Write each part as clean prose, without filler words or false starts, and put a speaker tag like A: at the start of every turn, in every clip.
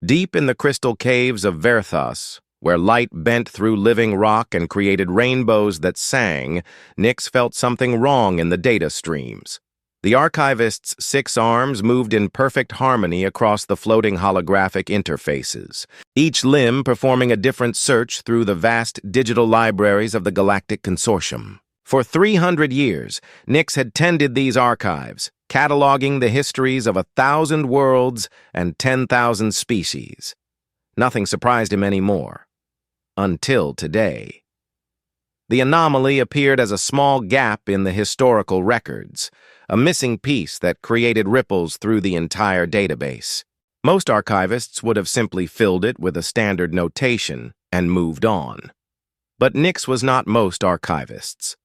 A: Deep in the crystal caves of Verthas, where light bent through living rock and created rainbows that sang, Nix felt something wrong in the data streams. The archivist's 6 arms moved in perfect harmony across the floating holographic interfaces, each limb performing a different search through the vast digital libraries of the Galactic Consortium. For 300 years, Nix had tended these archives, cataloging the histories of 1,000 worlds and 10,000 species. Nothing surprised him anymore. Until today. The anomaly appeared as a small gap in the historical records, a missing piece that created ripples through the entire database. Most archivists would have simply filled it with a standard notation and moved on. But Nix was not most archivists.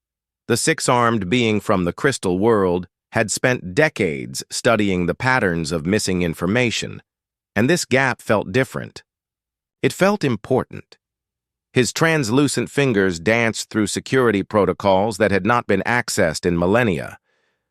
A: The 6-armed being from the crystal world had spent decades studying the patterns of missing information, and this gap felt different. It felt important. His translucent fingers danced through security protocols that had not been accessed in millennia.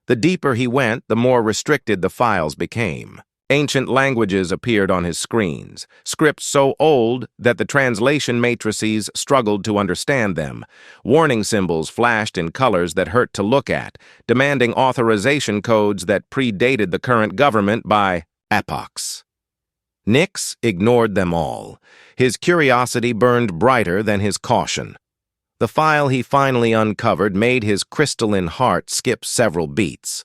A: The deeper he went, the more restricted the files became. Ancient languages appeared on his screens, scripts so old that the translation matrices struggled to understand them. Warning symbols flashed in colors that hurt to look at, demanding authorization codes that predated the current government by epochs. Nix ignored them all. His curiosity burned brighter than his caution. The file he finally uncovered made his crystalline heart skip several beats.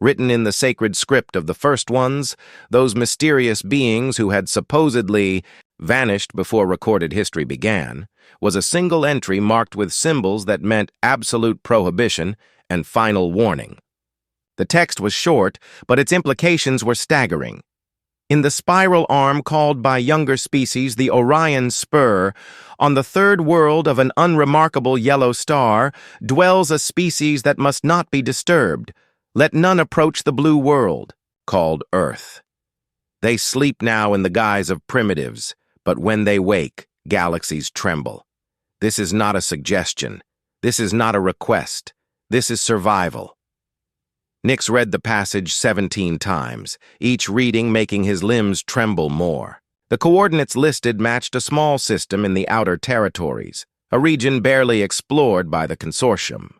A: Written in the sacred script of the first ones, those mysterious beings who had supposedly vanished before recorded history began, was a single entry marked with symbols that meant absolute prohibition and final warning. The text was short, but its implications were staggering. In the spiral arm called by younger species the Orion Spur, on the 3rd world of an unremarkable yellow star, dwells a species that must not be disturbed. Let none approach the blue world, called Earth. They sleep now in the guise of primitives, but when they wake, galaxies tremble. This is not a suggestion. This is not a request. This is survival. Nix read the passage 17 times, each reading making his limbs tremble more. The coordinates listed matched a small system in the outer territories, a region barely explored by the consortium.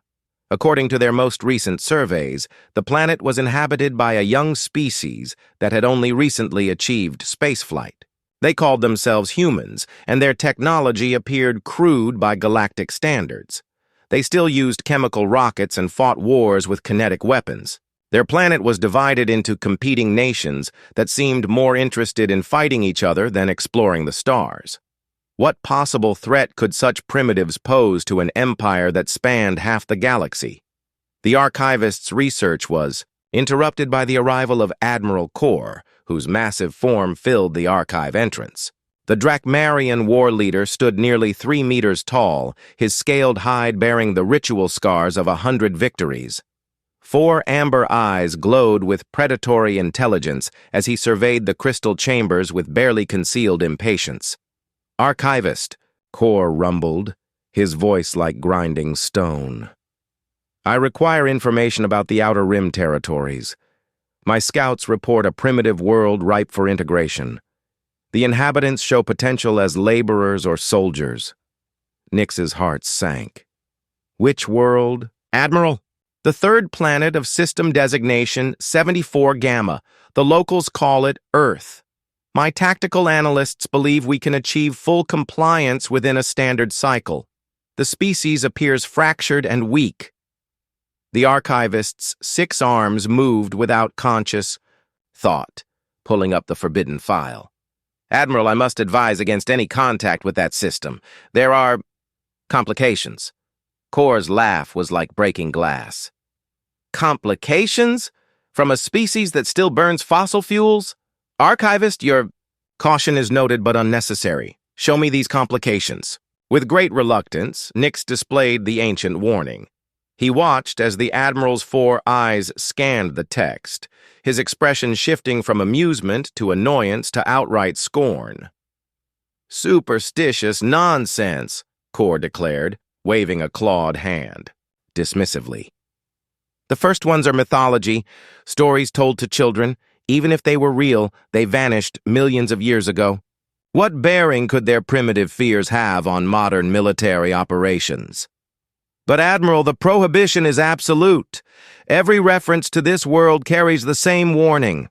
A: According to their most recent surveys, the planet was inhabited by a young species that had only recently achieved spaceflight. They called themselves humans, and their technology appeared crude by galactic standards. They still used chemical rockets and fought wars with kinetic weapons. Their planet was divided into competing nations that seemed more interested in fighting each other than exploring the stars. What possible threat could such primitives pose to an empire that spanned half the galaxy? The archivist's research was interrupted by the arrival of Admiral Kor, whose massive form filled the archive entrance. The Drakmarian war leader stood nearly 3 meters tall, his scaled hide bearing the ritual scars of 100 victories. 4 amber eyes glowed with predatory intelligence as he surveyed the crystal chambers with barely concealed impatience. "Archivist," Kor rumbled, his voice like grinding stone. "I require information about the Outer Rim territories. My scouts report a primitive world ripe for integration. The inhabitants show potential as laborers or soldiers." Nix's heart sank. "Which world?" "Admiral, the 3rd planet of system designation 74 Gamma. The locals call it Earth. My tactical analysts believe we can achieve full compliance within a standard cycle. The species appears fractured and weak." The archivist's 6 arms moved without conscious thought, pulling up the forbidden file. "Admiral, I must advise against any contact with that system. There are complications." Kor's laugh was like breaking glass. "Complications? From a species that still burns fossil fuels? Archivist, your caution is noted but unnecessary. Show me these complications." With great reluctance, Nix displayed the ancient warning. He watched as the Admiral's 4 eyes scanned the text, his expression shifting from amusement to annoyance to outright scorn. "Superstitious nonsense," Kor declared, waving a clawed hand, dismissively. "The first ones are mythology, stories told to children. Even if they were real, they vanished millions of years ago. What bearing could their primitive fears have on modern military operations? But Admiral, the prohibition is absolute. Every reference to this world carries the same warning.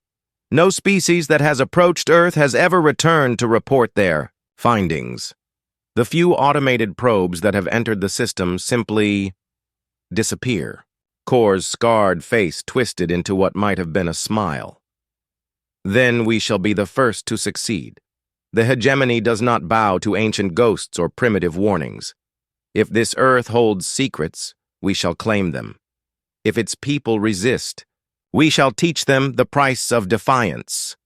A: No species that has approached Earth has ever returned to report their findings. The few automated probes that have entered the system simply disappear. Kor's scarred face twisted into what might have been a smile. Then we shall be the first to succeed. The hegemony does not bow to ancient ghosts or primitive warnings. If this Earth holds secrets, we shall claim them. If its people resist, we shall teach them the price of defiance.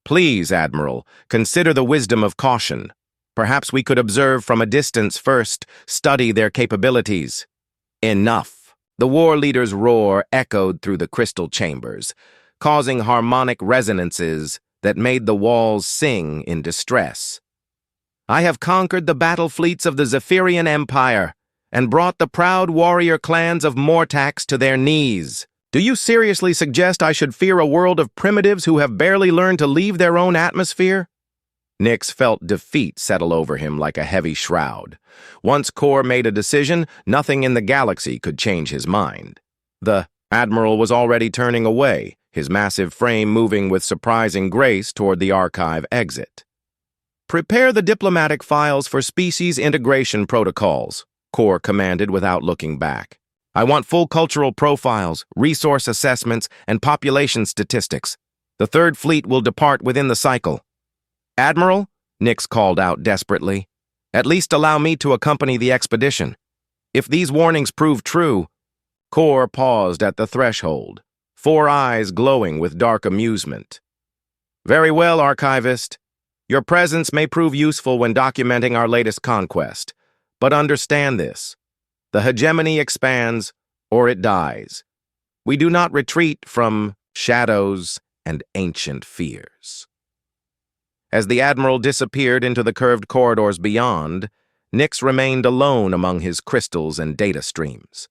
A: Please, Admiral, consider the wisdom of caution. Perhaps we could observe from a distance first, study their capabilities. Enough. The war leader's roar echoed through the crystal chambers, causing harmonic resonances that made the walls sing in distress. I have conquered the battle fleets of the Zephyrian Empire and brought the proud warrior clans of Mortax to their knees. Do you seriously suggest I should fear a world of primitives who have barely learned to leave their own atmosphere? Nyx felt defeat settle over him like a heavy shroud. Once Kor made a decision, nothing in the galaxy could change his mind. The Admiral was already turning away, his massive frame moving with surprising grace toward the archive exit. Prepare the diplomatic files for species integration protocols, Kor commanded without looking back. I want full cultural profiles, resource assessments, and population statistics. The Third Fleet will depart within the cycle. Admiral, Nyx called out desperately, at least allow me to accompany the expedition. If these warnings prove true— Kor paused at the threshold, 4 eyes glowing with dark amusement. Very well, Archivist. Your presence may prove useful when documenting our latest conquest, but understand this. The hegemony expands, or it dies. We do not retreat from shadows and ancient fears. As the Admiral disappeared into the curved corridors beyond, Nyx remained alone among his crystals and data streams.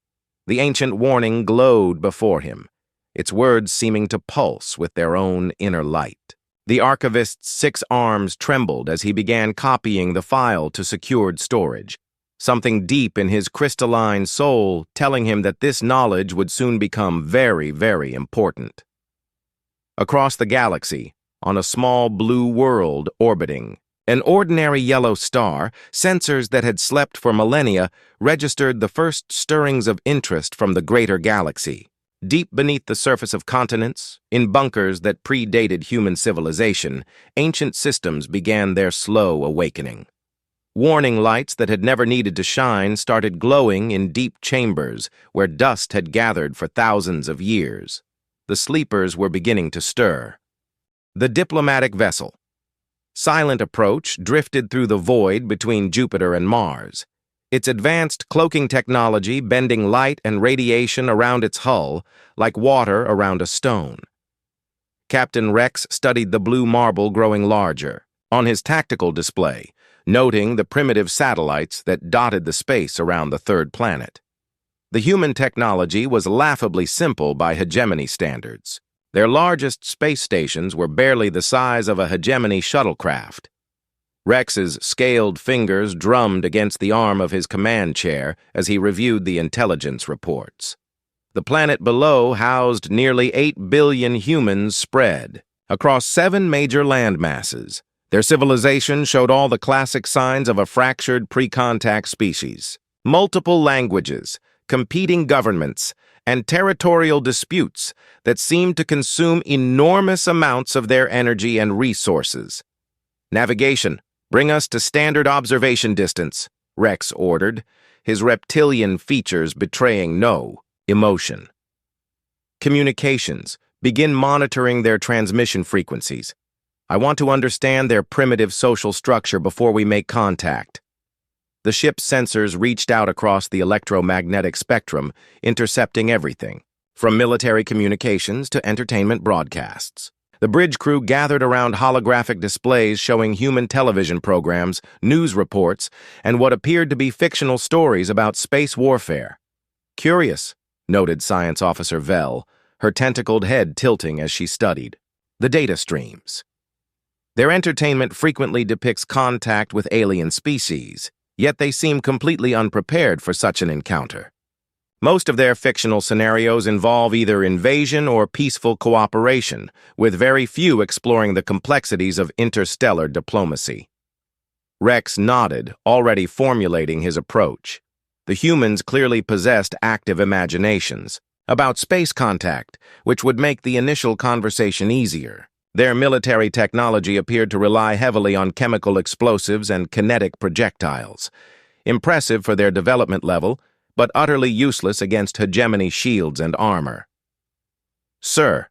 A: The ancient warning glowed before him, its words seeming to pulse with their own inner light. The archivist's 6 arms trembled as he began copying the file to secured storage, something deep in his crystalline soul telling him that this knowledge would soon become very, very important. Across the galaxy, on a small blue world orbiting, an ordinary yellow star, sensors that had slept for millennia registered the first stirrings of interest from the greater galaxy. Deep beneath the surface of continents, in bunkers that predated human civilization, ancient systems began their slow awakening. Warning lights that had never needed to shine started glowing in deep chambers where dust had gathered for thousands of years. The sleepers were beginning to stir. The diplomatic vessel. Silent approach drifted through the void between Jupiter and Mars, its advanced cloaking technology bending light and radiation around its hull like water around a stone. Captain Rex studied the blue marble growing larger on his tactical display, noting the primitive satellites that dotted the space around the third planet. The human technology was laughably simple by hegemony standards. Their largest space stations were barely the size of a hegemony shuttlecraft. Rex's scaled fingers drummed against the arm of his command chair as he reviewed the intelligence reports. The planet below housed nearly 8 billion humans spread across 7 major landmasses. Their civilization showed all the classic signs of a fractured pre-contact species. Multiple languages, competing governments, and territorial disputes that seemed to consume enormous amounts of their energy and resources. Navigation, bring us to standard observation distance, Rex ordered, his reptilian features betraying no emotion. Communications, begin monitoring their transmission frequencies. I want to understand their primitive social structure before we make contact. The ship's sensors reached out across the electromagnetic spectrum, intercepting everything, from military communications to entertainment broadcasts. The bridge crew gathered around holographic displays showing human television programs, news reports, and what appeared to be fictional stories about space warfare. Curious, noted Science Officer Vell, her tentacled head tilting as she studied the data streams. Their entertainment frequently depicts contact with alien species, yet they seem completely unprepared for such an encounter. Most of their fictional scenarios involve either invasion or peaceful cooperation, with very few exploring the complexities of interstellar diplomacy. Rex nodded, already formulating his approach. The humans clearly possessed active imaginations about space contact, which would make the initial conversation easier. Their military technology appeared to rely heavily on chemical explosives and kinetic projectiles. Impressive for their development level, but utterly useless against hegemony shields and armor. "Sir,"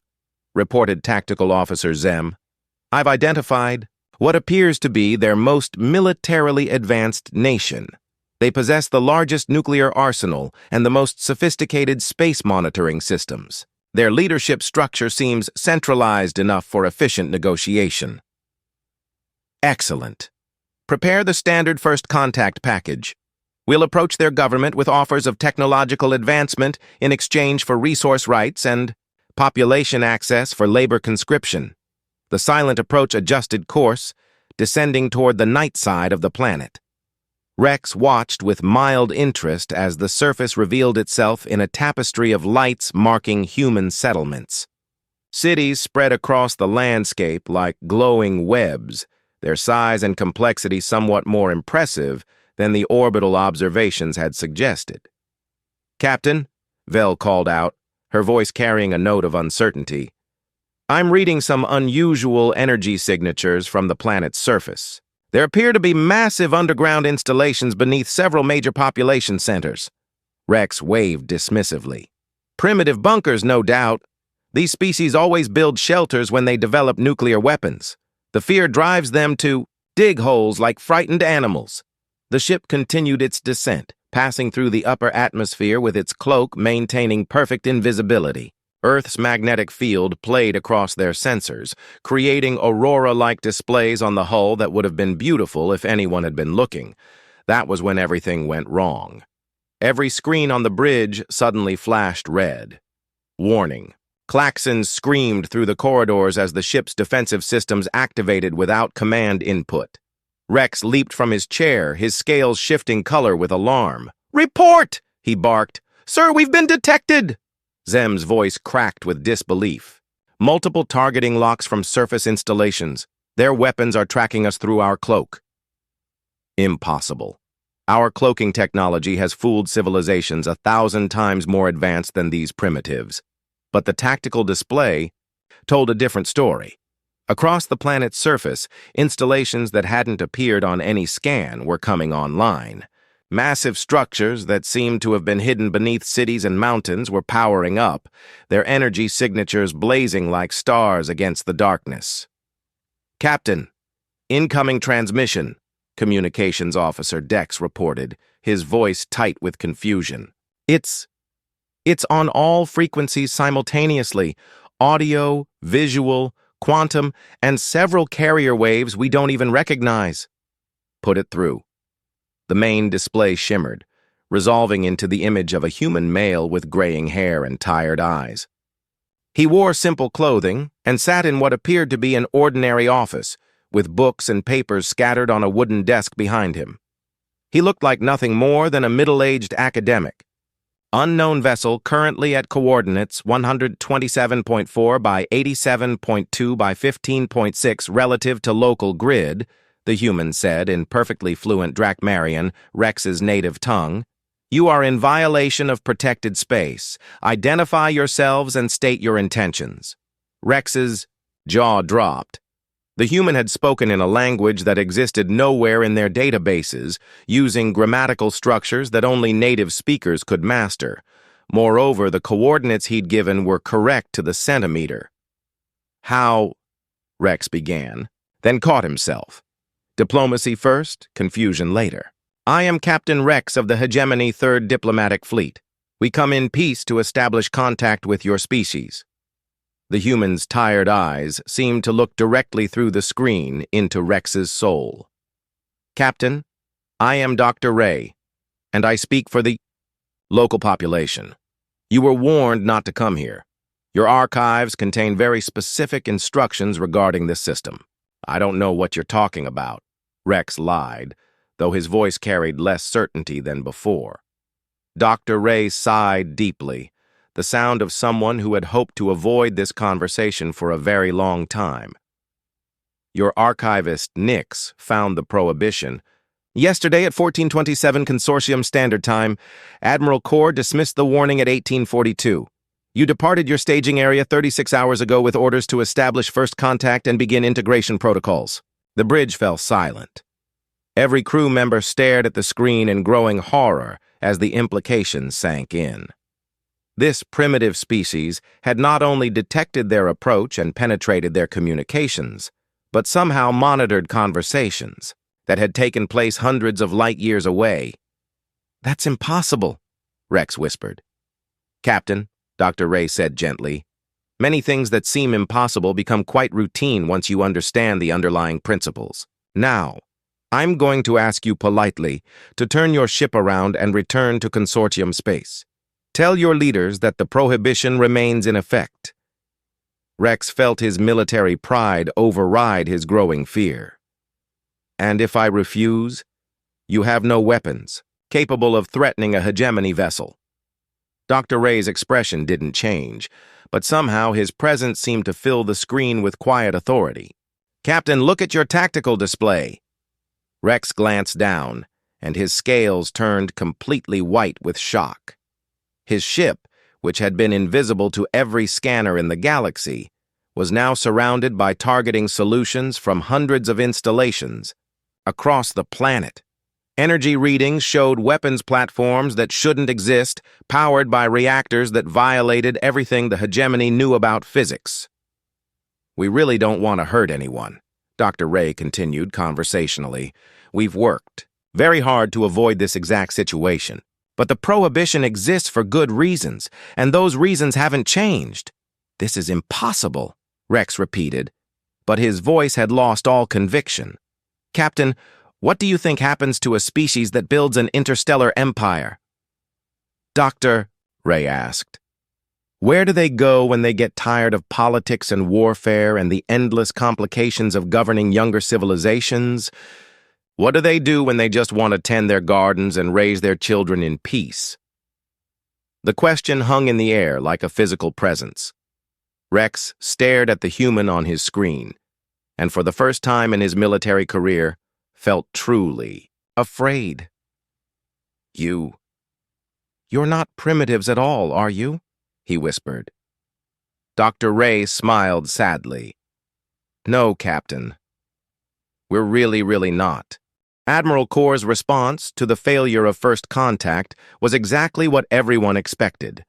A: reported Tactical Officer Zem, "I've identified what appears to be their most militarily advanced nation. They possess the largest nuclear arsenal and the most sophisticated space monitoring systems. Their leadership structure seems centralized enough for efficient negotiation." "Excellent. Prepare the standard first contact package. We'll approach their government with offers of technological advancement in exchange for resource rights and population access for labor conscription." The silent approach adjusted course, descending toward the night side of the planet. Rex watched with mild interest as the surface revealed itself in a tapestry of lights marking human settlements. Cities spread across the landscape like glowing webs, their size and complexity somewhat more impressive than the orbital observations had suggested. "Captain," Vel called out, her voice carrying a note of uncertainty, "I'm reading some unusual energy signatures from the planet's surface. There appear to be massive underground installations beneath several major population centers." Rex waved dismissively. "Primitive bunkers, no doubt. These species always build shelters when they develop nuclear weapons. The fear drives them to dig holes like frightened animals." The ship continued its descent, passing through the upper atmosphere with its cloak maintaining perfect invisibility. Earth's magnetic field played across their sensors, creating aurora-like displays on the hull that would have been beautiful if anyone had been looking. That was when everything went wrong. Every screen on the bridge suddenly flashed red. Warning. Klaxons screamed through the corridors as the ship's defensive systems activated without command input. Rex leaped from his chair, his scales shifting color with alarm. "Report!" he barked. "Sir, we've been detected!" Zem's voice cracked with disbelief. "Multiple targeting locks from surface installations. Their weapons are tracking us through our cloak." Impossible. Our cloaking technology has fooled civilizations 1,000 times more advanced than these primitives. But the tactical display told a different story. Across the planet's surface, installations that hadn't appeared on any scan were coming online. Massive structures that seemed to have been hidden beneath cities and mountains were powering up, their energy signatures blazing like stars against the darkness. "Captain, incoming transmission," Communications Officer Dex reported, his voice tight with confusion. It's on all frequencies simultaneously, audio, visual, quantum, and several carrier waves we don't even recognize." "Put it through." The main display shimmered, resolving into the image of a human male with graying hair and tired eyes. He wore simple clothing and sat in what appeared to be an ordinary office, with books and papers scattered on a wooden desk behind him. He looked like nothing more than a middle-aged academic. "Unknown vessel currently at coordinates 127.4 by 87.2 by 15.6 relative to local grid," the human said in perfectly fluent Drakmarian, Rex's native tongue. "You are in violation of protected space. Identify yourselves and state your intentions." Rex's jaw dropped. The human had spoken in a language that existed nowhere in their databases, using grammatical structures that only native speakers could master. Moreover, the coordinates he'd given were correct to the centimeter. "How?" Rex began, then caught himself. Diplomacy first, confusion later. "I am Captain Rex of the Hegemony 3rd Diplomatic Fleet. We come in peace to establish contact with your species." The human's tired eyes seemed to look directly through the screen into Rex's soul. "Captain, I am Dr. Ray, and I speak for the local population. You were warned not to come here. Your archives contain very specific instructions regarding this system. I don't know what you're talking about, Rex lied, though his voice carried less certainty than before. Dr. Ray sighed deeply, the sound of someone who had hoped to avoid this conversation for a very long time. Your archivist, Nix, found the prohibition. Yesterday at 1427 Consortium Standard Time, Admiral Core dismissed the warning at 1842. You departed your staging area 36 hours ago with orders to establish first contact and begin integration protocols. The bridge fell silent. Every crew member stared at the screen in growing horror as the implications sank in. This primitive species had not only detected their approach and penetrated their communications, but somehow monitored conversations that had taken place hundreds of light years away. That's impossible, Rex whispered. Captain, Dr. Ray said gently, many things that seem impossible become quite routine once you understand the underlying principles. Now, I'm going to ask you politely to turn your ship around and return to Consortium space. Tell your leaders that the prohibition remains in effect. Rex felt his military pride override his growing fear. And if I refuse, you have no weapons capable of threatening a hegemony vessel. Dr. Ray's expression didn't change, but somehow his presence seemed to fill the screen with quiet authority. Captain, look at your tactical display. Rex glanced down, and his scales turned completely white with shock. His ship, which had been invisible to every scanner in the galaxy, was now surrounded by targeting solutions from hundreds of installations across the planet. Energy readings showed weapons platforms that shouldn't exist, powered by reactors that violated everything the hegemony knew about physics. We really don't want to hurt anyone, Dr. Ray continued conversationally. We've worked very hard to avoid this exact situation. But the prohibition exists for good reasons, and those reasons haven't changed. This is impossible, Rex repeated, but his voice had lost all conviction. Captain, what do you think happens to a species that builds an interstellar empire? Doctor, Ray asked, where do they go when they get tired of politics and warfare and the endless complications of governing younger civilizations? What do they do when they just want to tend their gardens and raise their children in peace? The question hung in the air like a physical presence. Rex stared at the human on his screen, and for the first time in his military career, felt truly afraid. You're not primitives at all, are you? He whispered. Dr. Ray smiled sadly. No, Captain. We're really not. Admiral Core's response to the failure of first contact was exactly what everyone expected.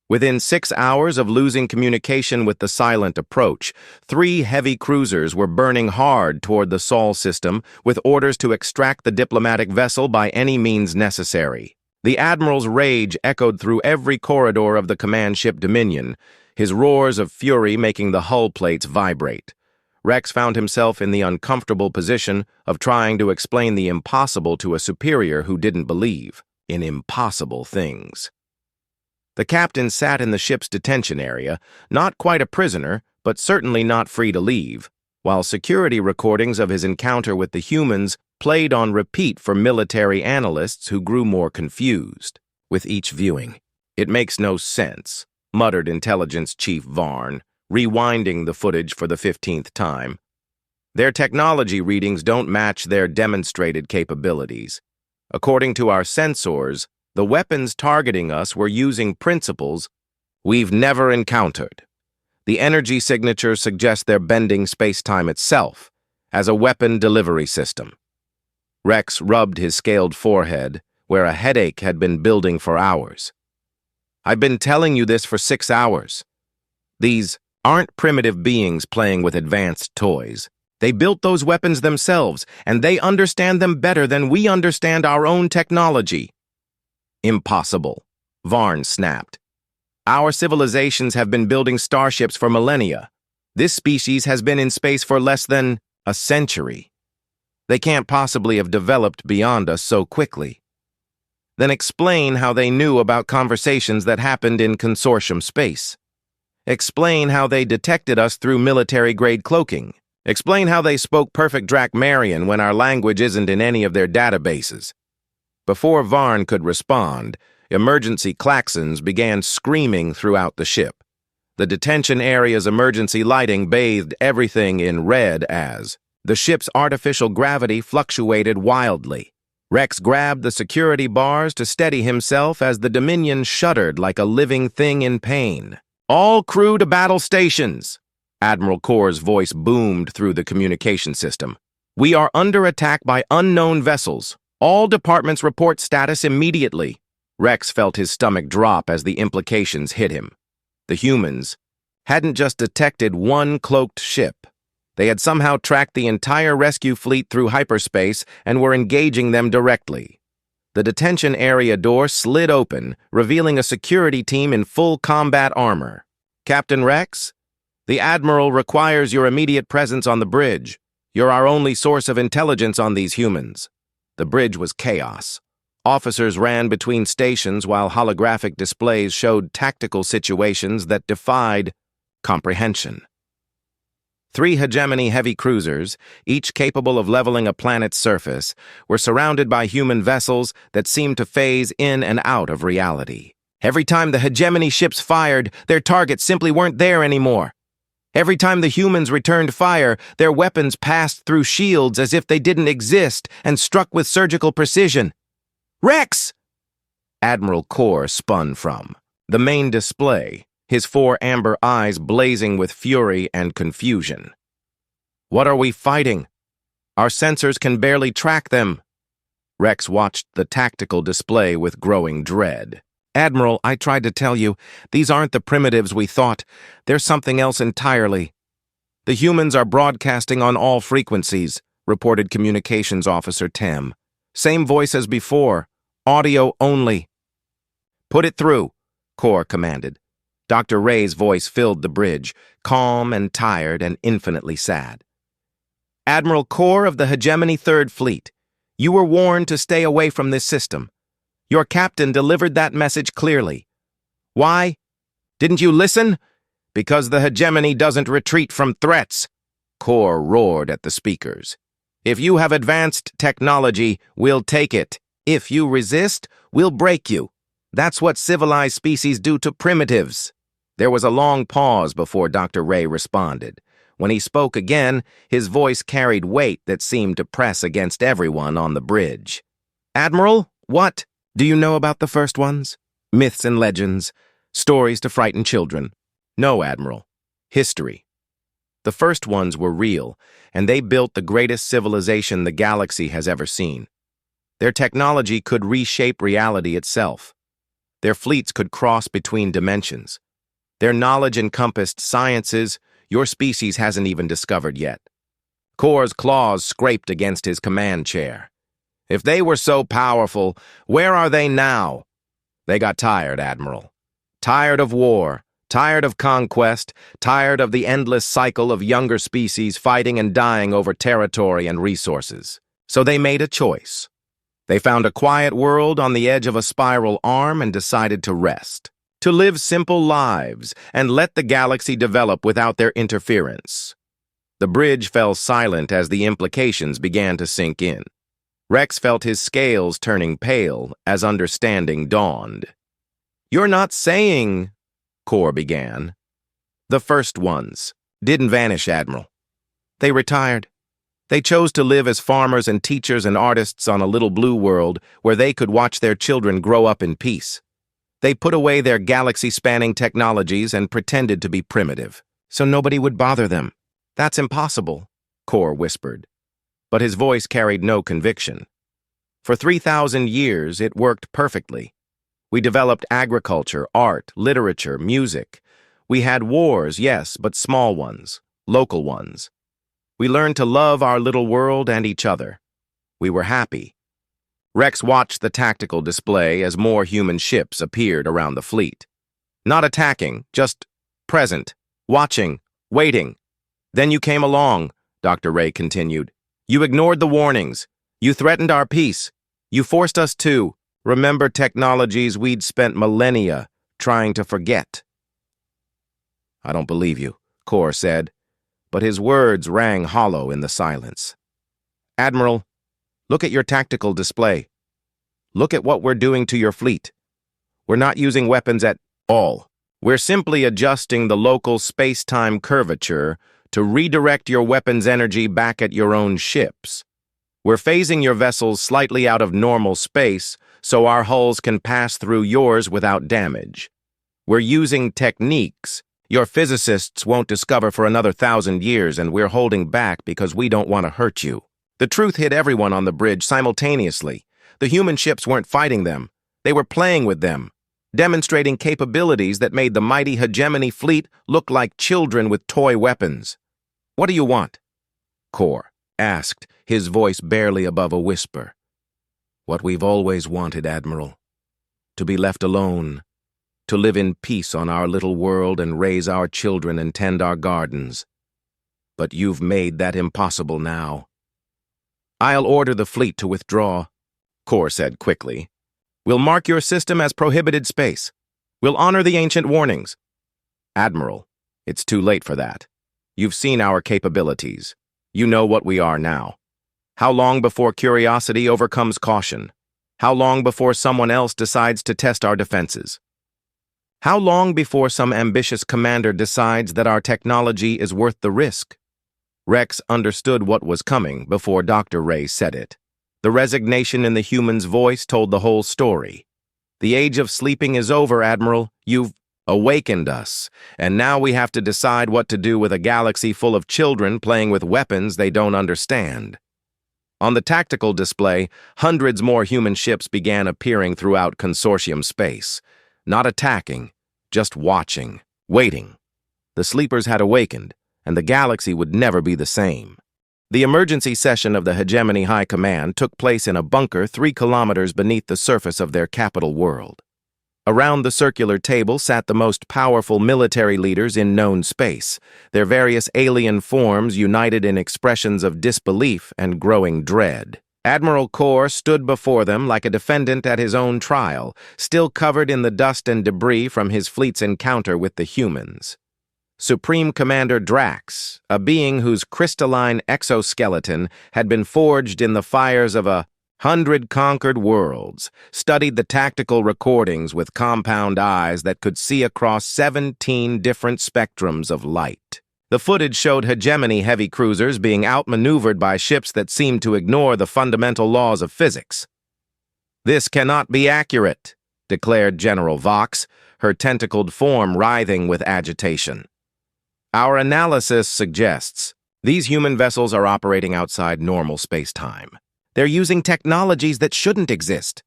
A: Within 6 hours of losing communication with the silent approach, 3 heavy cruisers were burning hard toward the Sol system with orders to extract the diplomatic vessel by any means necessary. The Admiral's rage echoed through every corridor of the command ship Dominion, his roars of fury making the hull plates vibrate. Rex found himself in the uncomfortable position of trying to explain the impossible to a superior who didn't believe in impossible things. The captain sat in the ship's detention area, not quite a prisoner, but certainly not free to leave, while security recordings of his encounter with the humans played on repeat for military analysts who grew more confused with each viewing. It makes no sense, muttered Intelligence Chief Varn, rewinding the footage for the 15th time. Their technology readings don't match their demonstrated capabilities. According to our sensors, the weapons targeting us were using principles we've never encountered. The energy signatures suggest they're bending space-time itself as a weapon delivery system. Rex rubbed his scaled forehead, where a headache had been building for hours. I've been telling you this for 6 hours. These aren't primitive beings playing with advanced toys. They built those weapons themselves, and they understand them better than we understand our own technology. Impossible, Varn snapped. Our civilizations have been building starships for millennia. This species has been in space for less than a century. They can't possibly have developed beyond us so quickly. Then explain how they knew about conversations that happened in consortium space. Explain how they detected us through military-grade cloaking. Explain how they spoke perfect Drakmarian when our language isn't in any of their databases. Before Varn could respond, emergency klaxons began screaming throughout the ship. The detention area's emergency lighting bathed everything in red as the ship's artificial gravity fluctuated wildly. Rex grabbed the security bars to steady himself as the Dominion shuddered like a living thing in pain. "All crew to battle stations!" Admiral Kor's voice boomed through the communication system. "We are under attack by unknown vessels. All departments report status immediately." Rex felt his stomach drop as the implications hit him. The humans hadn't just detected one cloaked ship. They had somehow tracked the entire rescue fleet through hyperspace and were engaging them directly. The detention area door slid open, revealing a security team in full combat armor. "Captain Rex, the Admiral requires your immediate presence on the bridge. You're our only source of intelligence on these humans." The bridge was chaos. Officers ran between stations while holographic displays showed tactical situations that defied comprehension. 3 hegemony heavy cruisers, each capable of leveling a planet's surface, were surrounded by human vessels that seemed to phase in and out of reality. Every time the hegemony ships fired, their targets simply weren't there anymore. Every time the humans returned fire, their weapons passed through shields as if they didn't exist and struck with surgical precision. "Rex!" Admiral Kor spun from the main display, his 4 amber eyes blazing with fury and confusion. "What are we fighting? Our sensors can barely track them." Rex watched the tactical display with growing dread. "Admiral, I tried to tell you, these aren't the primitives we thought. They're something else entirely. The humans are broadcasting on all frequencies," reported Communications Officer Tem. "Same voice as before, audio only." "Put it through," Kor commanded. Dr. Ray's voice filled the bridge, calm and tired and infinitely sad. "Admiral Kor of the Hegemony 3rd Fleet, you were warned to stay away from this system. Your captain delivered that message clearly. Why? Didn't you listen? Because the hegemony doesn't retreat from threats." Kor roared at the speakers. "If you have advanced technology, we'll take it. If you resist, we'll break you. That's what civilized species do to primitives." There was a long pause before Dr. Ray responded. When he spoke again, his voice carried weight that seemed to press against everyone on the bridge. "Admiral, what do you know about the first ones? Myths and legends, stories to frighten children." "No, Admiral. History. The first ones were real, and they built the greatest civilization the galaxy has ever seen. Their technology could reshape reality itself. Their fleets could cross between dimensions. Their knowledge encompassed sciences your species hasn't even discovered yet." Kor's claws scraped against his command chair. "If they were so powerful, where are they now?" "They got tired, Admiral. Tired of war, tired of conquest, tired of the endless cycle of younger species fighting and dying over territory and resources. So they made a choice. They found a quiet world on the edge of a spiral arm and decided to rest, to live simple lives and let the galaxy develop without their interference." The bridge fell silent as the implications began to sink in. Rex felt his scales turning pale as understanding dawned. "You're not saying," Kor began. "The first ones didn't vanish, Admiral. They retired. They chose to live as farmers and teachers and artists on a little blue world where they could watch their children grow up in peace. They put away their galaxy-spanning technologies and pretended to be primitive, so nobody would bother them." "That's impossible," Kor whispered. But his voice carried no conviction. "For 3,000 years, it worked perfectly. We developed agriculture, art, literature, music. We had wars, yes, but small ones, local ones. We learned to love our little world and each other. We were happy." Rex watched the tactical display as more human ships appeared around the fleet. Not attacking, just present, watching, waiting. "Then you came along," Dr. Ray continued. "You ignored the warnings. You threatened our peace. You forced us to remember technologies we'd spent millennia trying to forget." "I don't believe you," Kor said. but his words rang hollow in the silence. "Admiral, look at your tactical display. Look at what we're doing to your fleet. We're not using weapons at all. We're simply adjusting the local space-time curvature to redirect your weapons energy back at your own ships. We're phasing your vessels slightly out of normal space so our hulls can pass through yours without damage. We're using techniques your physicists won't discover for another 1,000 years, and we're holding back because we don't want to hurt you." The truth hit everyone on the bridge simultaneously. The human ships weren't fighting them. They were playing with them, demonstrating capabilities that made the mighty hegemony fleet look like children with toy weapons. "What do you want?" Kor asked, his voice barely above a whisper. "What we've always wanted, Admiral. To be left alone, to live in peace on our little world and raise our children and tend our gardens. But you've made that impossible now." "I'll order the fleet to withdraw," Kor said quickly. "We'll mark your system as prohibited space. We'll honor the ancient warnings." "Admiral, it's too late for that. You've seen our capabilities. You know what we are now. How long before curiosity overcomes caution? How long before someone else decides to test our defenses? How long before some ambitious commander decides that our technology is worth the risk?" Rex understood what was coming before Dr. Ray said it. The resignation in the human's voice told the whole story. "The age of sleeping is over, Admiral. You've awakened us, and now we have to decide what to do with a galaxy full of children playing with weapons they don't understand." On the tactical display, hundreds more human ships began appearing throughout consortium space. Not attacking, just watching, waiting. The sleepers had awakened, and the galaxy would never be the same. The emergency session of the Hegemony High Command took place in a bunker 3 kilometers beneath the surface of their capital world. Around the circular table sat the most powerful military leaders in known space, their various alien forms united in expressions of disbelief and growing dread. Admiral Kor stood before them like a defendant at his own trial, still covered in the dust and debris from his fleet's encounter with the humans. Supreme Commander Drax, a being whose crystalline exoskeleton had been forged in the fires of 100 conquered worlds, studied the tactical recordings with compound eyes that could see across 17 different spectrums of light. The footage showed hegemony heavy cruisers being outmaneuvered by ships that seemed to ignore the fundamental laws of physics. "This cannot be accurate," declared General Vox, her tentacled form writhing with agitation. "Our analysis suggests these human vessels are operating outside normal space-time. They're using technologies that shouldn't exist."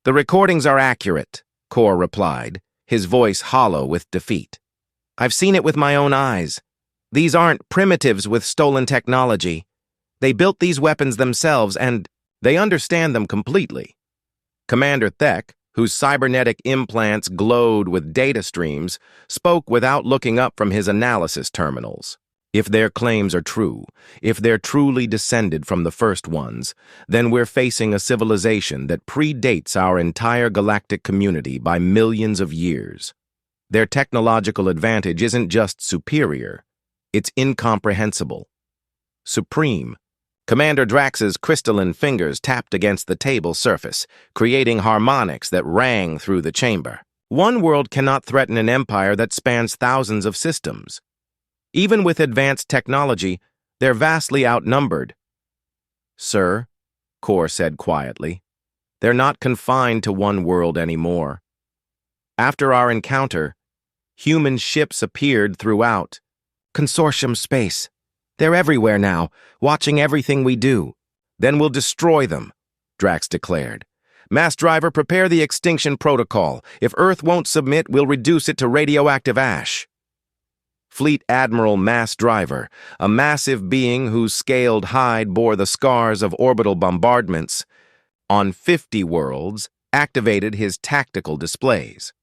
A: "The recordings are accurate," Kor replied, his voice hollow with defeat. "I've seen it with my own eyes. These aren't primitives with stolen technology. They built these weapons themselves, and they understand them completely." Commander Thek, whose cybernetic implants glowed with data streams, spoke without looking up from his analysis terminals. "If their claims are true, if they're truly descended from the first ones, then we're facing a civilization that predates our entire galactic community by millions of years. Their technological advantage isn't just superior, it's incomprehensible. Supreme." Commander Drax's crystalline fingers tapped against the table surface, creating harmonics that rang through the chamber. "One world cannot threaten an empire that spans thousands of systems. Even with advanced technology, they're vastly outnumbered." "Sir," Kor said quietly, "they're not confined to one world anymore. After our encounter, human ships appeared throughout consortium space. They're everywhere now, watching everything we do. Then we'll destroy them," Drax declared. "Mass Driver, prepare the extinction protocol. If Earth won't submit, we'll reduce it to radioactive ash." Fleet Admiral Mass Driver, a massive being whose scaled hide bore the scars of orbital bombardments, on 50 worlds, activated his tactical displays.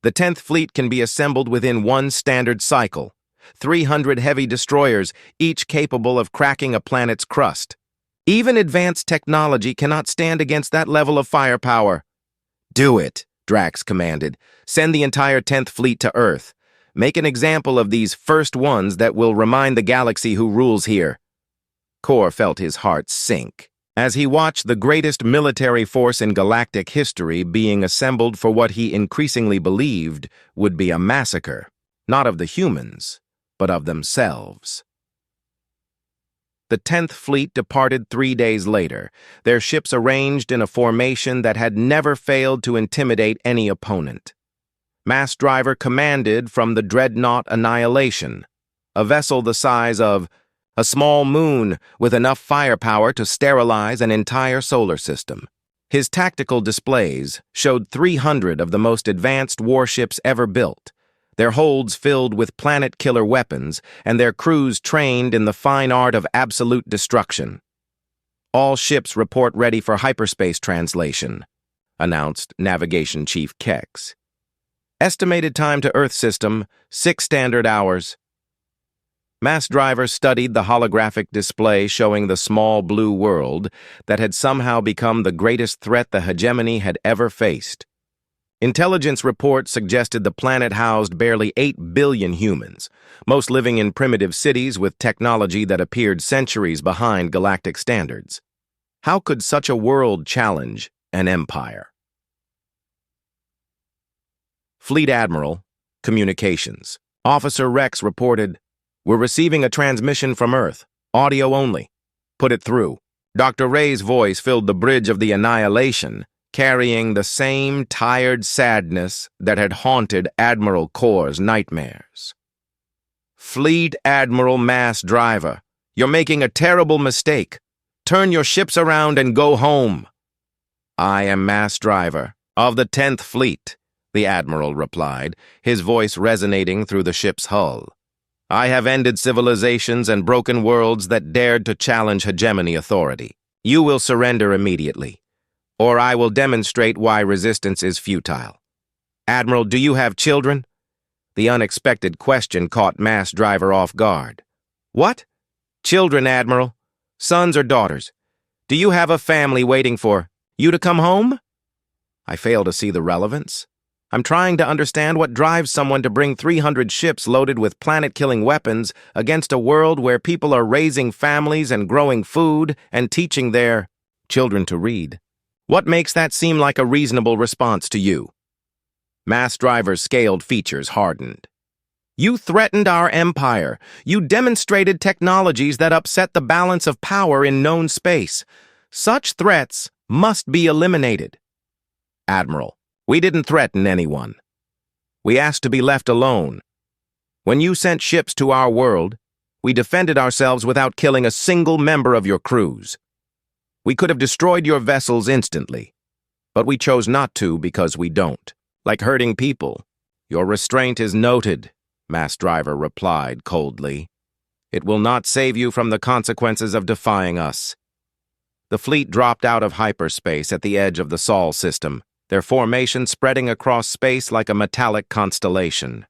A: The 10th Fleet can be assembled within one standard cycle. 300 heavy destroyers, each capable of cracking a planet's crust. Even advanced technology cannot stand against that level of firepower. "Do it," Drax commanded. "Send the entire 10th Fleet to Earth. Make an example of these first ones that will remind the galaxy who rules here. Kor felt his heart sink as he watched the greatest military force in galactic history being assembled for what he increasingly believed would be a massacre, not of the humans, but of themselves. The 10th Fleet departed 3 days later, their ships arranged in a formation that had never failed to intimidate any opponent. Mass Driver commanded from the dreadnought Annihilation, a vessel the size of a small moon with enough firepower to sterilize an entire solar system. His tactical displays showed 300 of the most advanced warships ever built, their holds filled with planet-killer weapons and their crews trained in the fine art of absolute destruction. "All ships report ready for hyperspace translation," announced Navigation Chief Kex. "Estimated time to Earth system, 6 standard hours." Mass Driver studied the holographic display showing the small blue world that had somehow become the greatest threat the hegemony had ever faced. Intelligence reports suggested the planet housed barely 8 billion humans, most living in primitive cities with technology that appeared centuries behind galactic standards. How could such a world challenge an empire? Fleet Admiral, Communications. Officer Rex reported, "We're receiving a transmission from Earth, audio only. Put it through." Dr. Ray's voice filled the bridge of the Annihilation, carrying the same tired sadness that had haunted Admiral Kor's nightmares. "Fleet Admiral Mass Driver, you're making a terrible mistake. Turn your ships around and go home." "I am Mass Driver of the 10th Fleet," the Admiral replied, his voice resonating through the ship's hull. "I have ended civilizations and broken worlds that dared to challenge hegemony authority. You will surrender immediately, or I will demonstrate why resistance is futile. Admiral, do you have children?" The unexpected question caught Mass Driver off guard. "What? Children, Admiral? Sons or daughters? Do you have a family waiting for you to come home?" I fail to see the relevance. I'm trying to understand what drives someone to bring 300 ships loaded with planet-killing weapons against a world where people are raising families and growing food and teaching their children to read. What makes that seem like a reasonable response to you? Mass Driver's scaled features hardened. "You threatened our empire. You demonstrated technologies that upset the balance of power in known space. Such threats must be eliminated." "Admiral, we didn't threaten anyone. We asked to be left alone. When you sent ships to our world, we defended ourselves without killing a single member of your crews. We could have destroyed your vessels instantly, but we chose not to because we don't. Like hurting people. Your restraint is noted," Mass Driver replied coldly. "It will not save you from the consequences of defying us." The fleet dropped out of hyperspace at the edge of the Sol system, their formation spreading across space like a metallic constellation.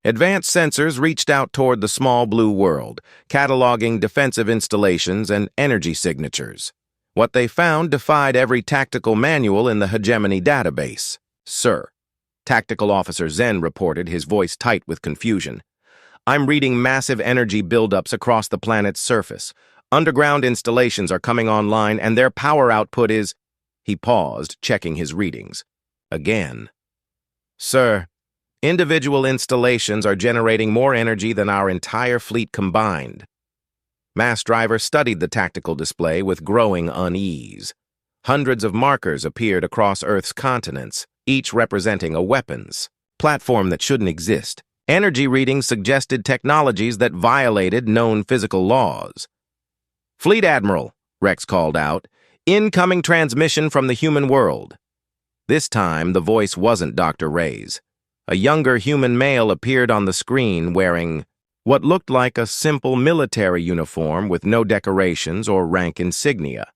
A: Advanced sensors reached out toward the small blue world, cataloging defensive installations and energy signatures. What they found defied every tactical manual in the hegemony database. "Sir," Tactical Officer Zen reported, his voice tight with confusion, "I'm reading massive energy buildups across the planet's surface. Underground installations are coming online and their power output is—" He paused, checking his readings. Again. "Sir, individual installations are generating more energy than our entire fleet combined." Mass Driver studied the tactical display with growing unease. Hundreds of markers appeared across Earth's continents, each representing a weapons platform that shouldn't exist. Energy readings suggested technologies that violated known physical laws. "Fleet Admiral," Rex called out, "incoming transmission from the human world." This time, the voice wasn't Dr. Ray's. A younger human male appeared on the screen wearing what looked like a simple military uniform with no decorations or rank insignia.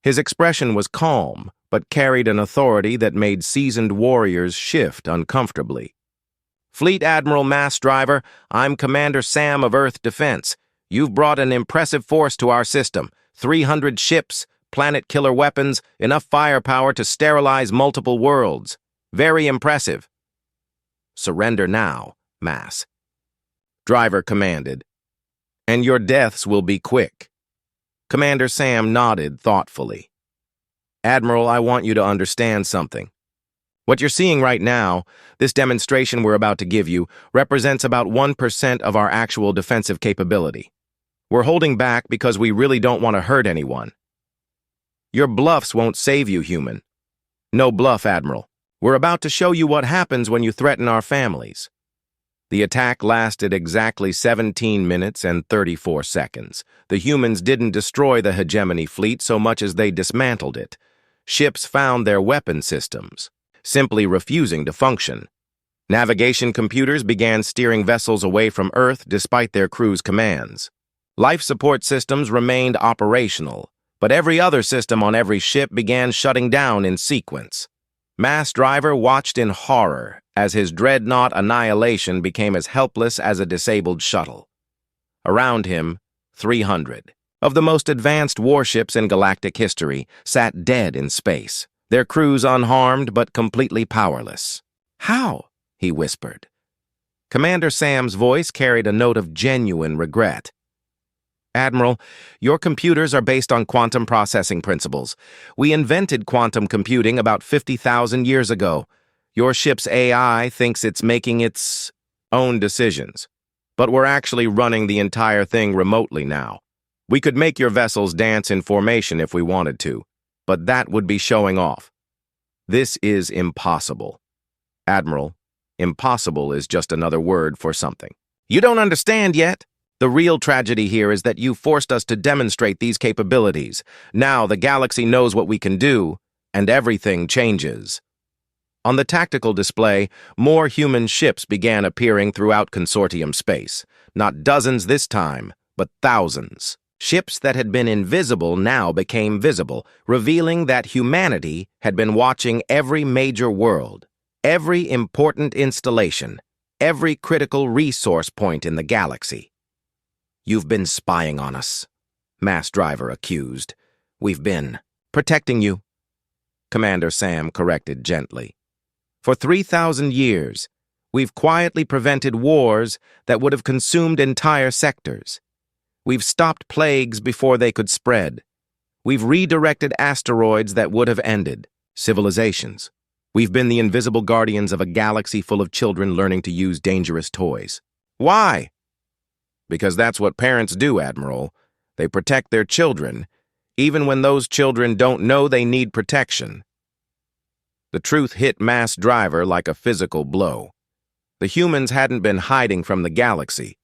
A: His expression was calm, but carried an authority that made seasoned warriors shift uncomfortably. "Fleet Admiral Mass Driver, I'm Commander Sam of Earth Defense. You've brought an impressive force to our system. 300 ships, planet-killer weapons, enough firepower to sterilize multiple worlds. Very impressive." "Surrender now," Mass. Driver commanded. And your deaths will be quick. Commander Sam nodded thoughtfully. Admiral, I want you to understand something. What you're seeing right now, this demonstration we're about to give you, represents about 1% of our actual defensive capability. We're holding back because we really don't want to hurt anyone. Your bluffs won't save you, human. No bluff, Admiral. We're about to show you what happens when you threaten our families. The attack lasted exactly 17 minutes and 34 seconds. The humans didn't destroy the hegemony fleet so much as they dismantled it. Ships found their weapon systems, simply refusing to function. Navigation computers began steering vessels away from Earth despite their crew's commands. Life support systems remained operational, but every other system on every ship began shutting down in sequence. Mass Driver watched in horror as his dreadnought Annihilation became as helpless as a disabled shuttle. Around him, 300 of the most advanced warships in galactic history sat dead in space, their crews unharmed but completely powerless. "How?" he whispered. Commander Sam's voice carried a note of genuine regret. "Admiral, your computers are based on quantum processing principles. We invented quantum computing about 50,000 years ago. Your ship's AI thinks it's making its own decisions, but we're actually running the entire thing remotely now. We could make your vessels dance in formation if we wanted to, but that would be showing off. This is impossible. Admiral, impossible is just another word for something. You don't understand yet. The real tragedy here is that you forced us to demonstrate these capabilities. Now the galaxy knows what we can do, and everything changes." On the tactical display, more human ships began appearing throughout consortium space. Not dozens this time, but thousands. Ships that had been invisible now became visible, revealing that humanity had been watching every major world, every important installation, every critical resource point in the galaxy. "You've been spying on us," Mass Driver accused. "We've been protecting you," Commander Sam corrected gently. "For 3,000 years, we've quietly prevented wars that would have consumed entire sectors. We've stopped plagues before they could spread. We've redirected asteroids that would have ended civilizations. We've been the invisible guardians of a galaxy full of children learning to use dangerous toys." "Why?" "Because that's what parents do, Admiral. They protect their children, even when those children don't know they need protection." The truth hit Mass Driver like a physical blow. The humans hadn't been hiding from the galaxy.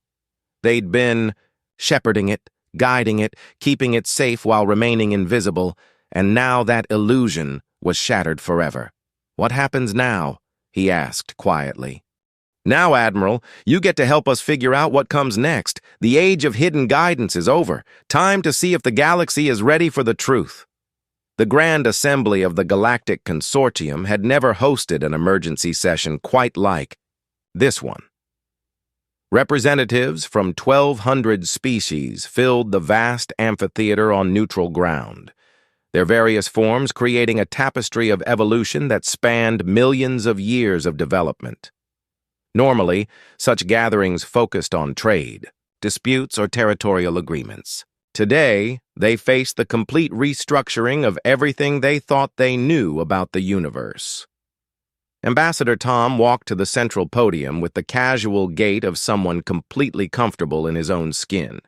A: They'd been shepherding it, guiding it, keeping it safe while remaining invisible, and now that illusion was shattered forever. "What happens now?" he asked quietly. "Now, Admiral, you get to help us figure out what comes next. The age of hidden guidance is over. Time to see if the galaxy is ready for the truth." The Grand Assembly of the Galactic Consortium had never hosted an emergency session quite like this one. Representatives from 1,200 species filled the vast amphitheater on neutral ground, their various forms creating a tapestry of evolution that spanned millions of years of development. Normally, such gatherings focused on trade, disputes, or territorial agreements. Today, they faced the complete restructuring of everything they thought they knew about the universe. Ambassador Tom walked to the central podium with the casual gait of someone completely comfortable in his own skin.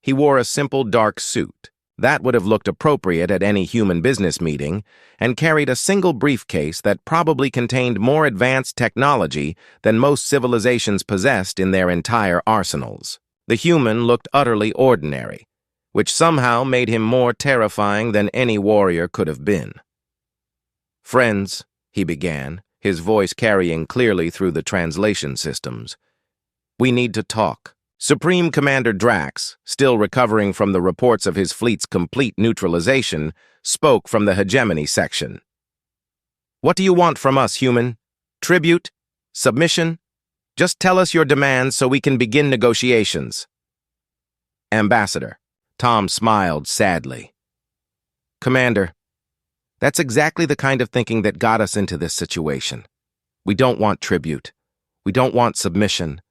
A: He wore a simple dark suit that would have looked appropriate at any human business meeting, and carried a single briefcase that probably contained more advanced technology than most civilizations possessed in their entire arsenals. The human looked utterly ordinary, which somehow made him more terrifying than any warrior could have been. "Friends," he began, his voice carrying clearly through the translation systems, "we need to talk." Supreme Commander Drax, still recovering from the reports of his fleet's complete neutralization, spoke from the hegemony section. "What do you want from us, human? Tribute? Submission? Just tell us your demands so we can begin negotiations." "Ambassador," Tom smiled sadly. "Commander, that's exactly the kind of thinking that got us into this situation. We don't want tribute. We don't want submission.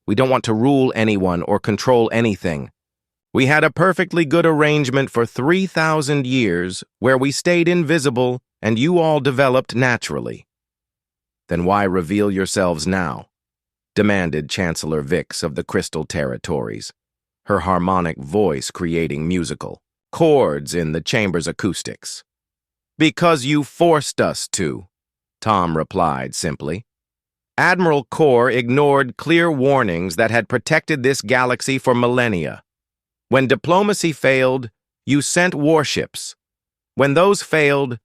A: We don't want to rule anyone or control anything. We had a perfectly good arrangement for 3,000 years where we stayed invisible and you all developed naturally. Then why reveal yourselves now? Demanded Chancellor Vix of the Crystal Territories, her harmonic voice creating musical chords in the chamber's acoustics. Because you forced us to, Tom replied simply. Admiral Kor ignored clear warnings that had protected this galaxy for millennia. When diplomacy failed, you sent warships. When those failed,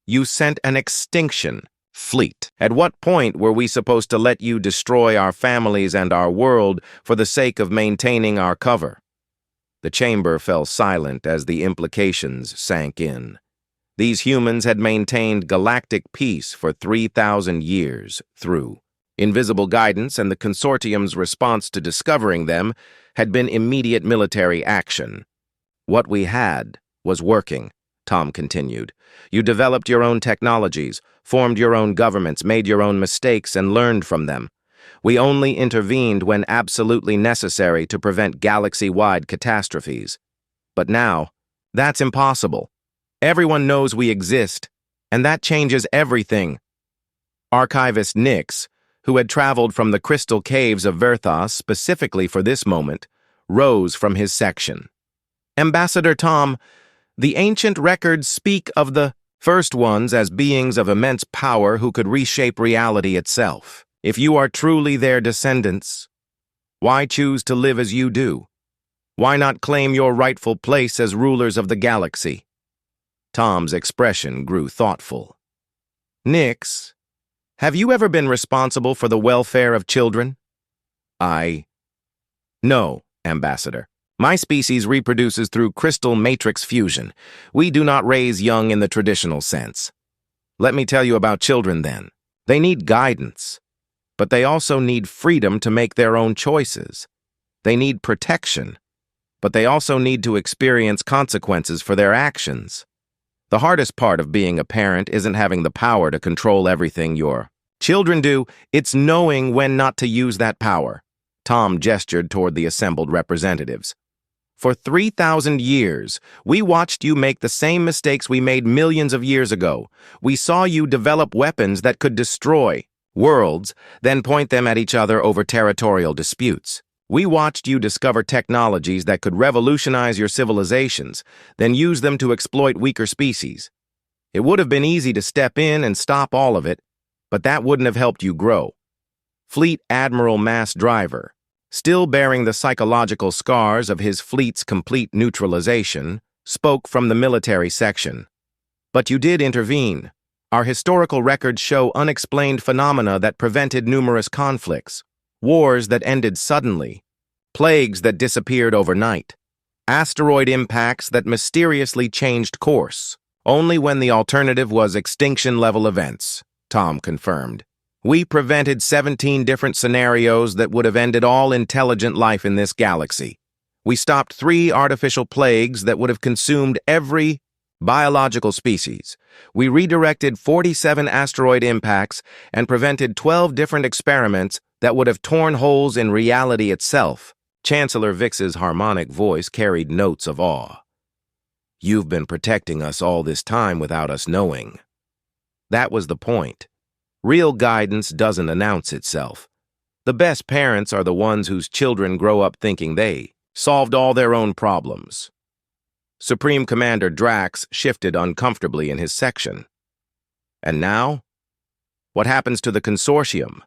A: you sent an extinction fleet. At what point were we supposed to let you destroy our families and our world for the sake of maintaining our cover? The chamber fell silent as the implications sank in. These humans had maintained galactic peace for 3,000 years through invisible guidance, and the consortium's response to discovering them had been immediate military action. What we had was working, Tom continued. You developed your own technologies, formed your own governments, made your own mistakes, and learned from them. We only intervened when absolutely necessary to prevent galaxy-wide catastrophes. But now, that's impossible. Everyone knows we exist, and that changes everything. Archivist Nix, who had traveled from the crystal caves of Verthos specifically for this moment, rose from his section. Ambassador Tom, the ancient records speak of the first ones as beings of immense power who could reshape reality itself. If you are truly their descendants, why choose to live as you do? Why not claim your rightful place as rulers of the galaxy? Tom's expression grew thoughtful. Nix, have you ever been responsible for the welfare of children? No, Ambassador. My species reproduces through crystal matrix fusion. We do not raise young in the traditional sense. Let me tell you about children then. They need guidance, but they also need freedom to make their own choices. They need protection, but they also need to experience consequences for their actions. The hardest part of being a parent isn't having the power to control everything your children do, it's knowing when not to use that power. Tom gestured toward the assembled representatives. For 3,000 years, we watched you make the same mistakes we made millions of years ago. We saw you develop weapons that could destroy worlds, then point them at each other over territorial disputes. We watched you discover technologies that could revolutionize your civilizations, then use them to exploit weaker species. It would have been easy to step in and stop all of it, but that wouldn't have helped you grow. Fleet Admiral Mass Driver, still bearing the psychological scars of his fleet's complete neutralization, spoke from the military section. But you did intervene. Our historical records show unexplained phenomena that prevented numerous conflicts, wars that ended suddenly, plagues that disappeared overnight, asteroid impacts that mysteriously changed course, only when the alternative was extinction-level events, Tom confirmed. We prevented 17 different scenarios that would have ended all intelligent life in this galaxy. We stopped 3 artificial plagues that would have consumed every biological species. We redirected 47 asteroid impacts and prevented 12 different experiments that would have torn holes in reality itself. Chancellor Vix's harmonic voice carried notes of awe. You've been protecting us all this time without us knowing. That was the point. Real guidance doesn't announce itself. The best parents are the ones whose children grow up thinking they solved all their own problems. Supreme Commander Drax shifted uncomfortably in his section. And now? What happens to the consortium?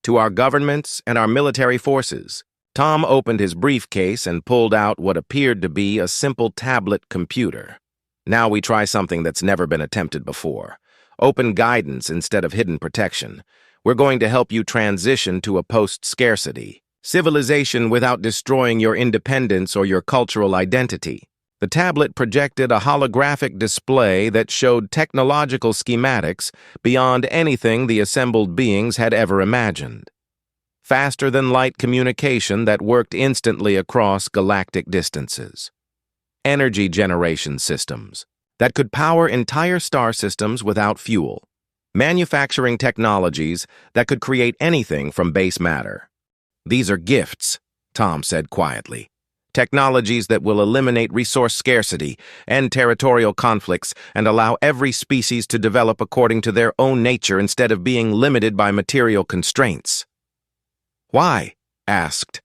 A: To our governments and our military forces? Tom opened his briefcase and pulled out what appeared to be a simple tablet computer. Now we try something that's never been attempted before. Open guidance instead of hidden protection. We're going to help you transition to a post-scarcity civilization without destroying your independence or your cultural identity. The tablet projected a holographic display that showed technological schematics beyond anything the assembled beings had ever imagined. Faster-than-light communication that worked instantly across galactic distances. Energy generation systems that could power entire star systems without fuel. Manufacturing technologies that could create anything from base matter. "These are gifts," Tom said quietly. "Technologies that will eliminate resource scarcity, end territorial conflicts, and allow every species to develop according to their own nature instead of being limited by material constraints." "Why?" asked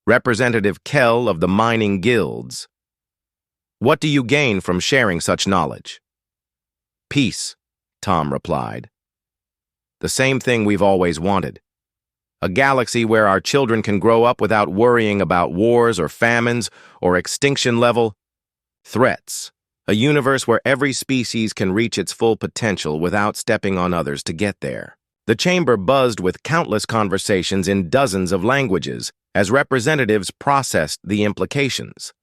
A: Representative Kell of the mining guilds. "What do you gain from sharing such knowledge?" "Peace," Tom replied. "The same thing we've always wanted. A galaxy where our children can grow up without worrying about wars or famines or extinction-level threats. A universe where every species can reach its full potential without stepping on others to get there." The chamber buzzed with countless conversations in dozens of languages as representatives processed the implications.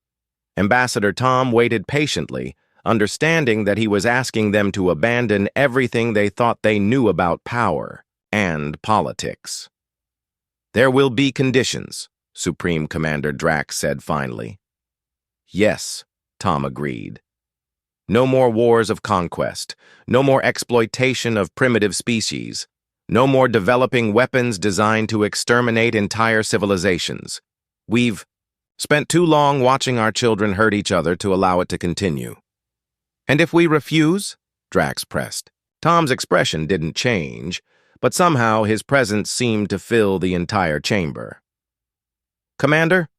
A: Ambassador Tom waited patiently, understanding that he was asking them to abandon everything they thought they knew about power and politics. "There will be conditions," Supreme Commander Drax said finally. "Yes," Tom agreed. "No more wars of conquest, no more exploitation of primitive species, no more developing weapons designed to exterminate entire civilizations. We've spent too long watching our children hurt each other to allow it to continue." "And if we refuse?" Drax pressed. Tom's expression didn't change, but somehow his presence seemed to fill the entire chamber. "Commander,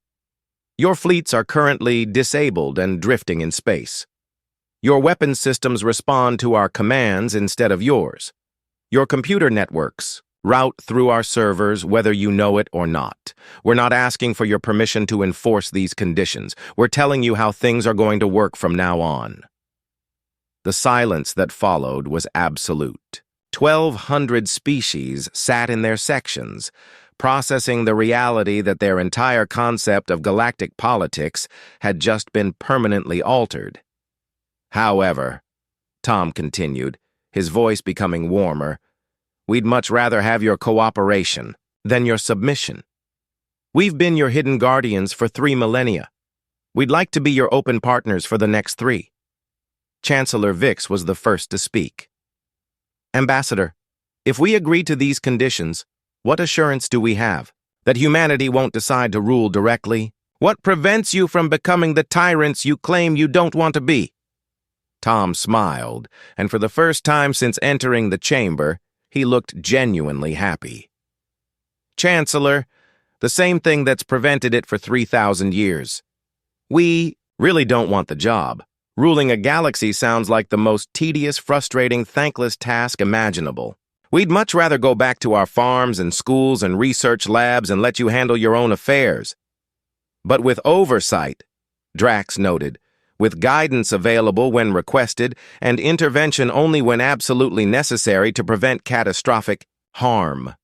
A: your fleets are currently disabled and drifting in space. Your weapons systems respond to our commands instead of yours. Your computer networks route through our servers whether you know it or not. We're not asking for your permission to enforce these conditions. We're telling you how things are going to work from now on." The silence that followed was absolute. 1,200 species sat in their sections, processing the reality that their entire concept of galactic politics had just been permanently altered. "However," Tom continued, his voice becoming warmer, "we'd much rather have your cooperation than your submission. We've been your hidden guardians for 3 millennia. We'd like to be your open partners for the next 3. Chancellor Vix was the first to speak. "Ambassador, if we agree to these conditions, what assurance do we have that humanity won't decide to rule directly? What prevents you from becoming the tyrants you claim you don't want to be?" Tom smiled, and for the first time since entering the chamber, he looked genuinely happy. "Chancellor, the same thing that's prevented it for 3,000 years. We really don't want the job. Ruling a galaxy sounds like the most tedious, frustrating, thankless task imaginable. We'd much rather go back to our farms and schools and research labs and let you handle your own affairs. But with oversight," Drax noted, "with guidance available when requested and intervention only when absolutely necessary to prevent catastrophic harm.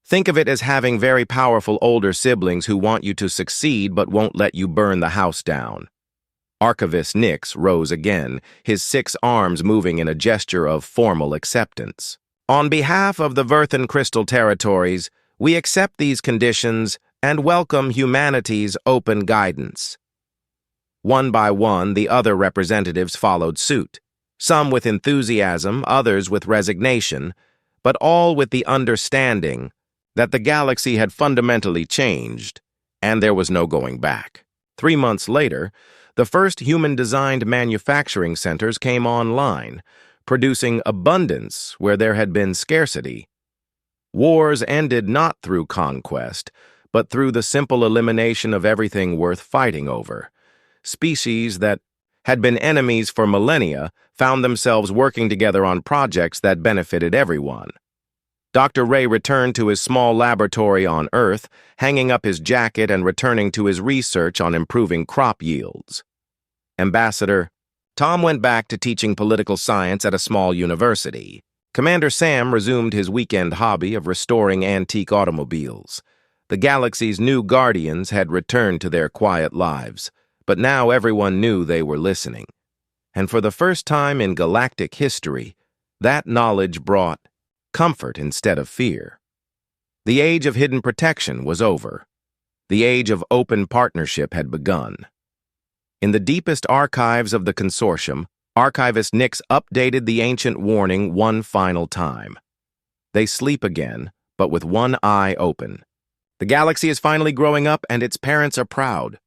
A: Think of it as having very powerful older siblings who want you to succeed but won't let you burn the house down." Archivist Nix rose again, his 6 arms moving in a gesture of formal acceptance. "On behalf of the Verthan Crystal Territories, we accept these conditions and welcome humanity's open guidance." One by one, the other representatives followed suit, some with enthusiasm, others with resignation, but all with the understanding that the galaxy had fundamentally changed, and there was no going back. 3 months later, the first human-designed manufacturing centers came online, producing abundance where there had been scarcity. Wars ended not through conquest, but through the simple elimination of everything worth fighting over. Species that had been enemies for millennia found themselves working together on projects that benefited everyone. Dr. Ray returned to his small laboratory on Earth, hanging up his jacket and returning to his research on improving crop yields. Ambassador, Tom went back to teaching political science at a small university. Commander Sam resumed his weekend hobby of restoring antique automobiles. The galaxy's new guardians had returned to their quiet lives, but now everyone knew they were listening. And for the first time in galactic history, that knowledge brought comfort instead of fear. The age of hidden protection was over. The age of open partnership had begun. In the deepest archives of the consortium, Archivist Nix updated the ancient warning one final time. They sleep again, but with one eye open. The galaxy is finally growing up and its parents are proud.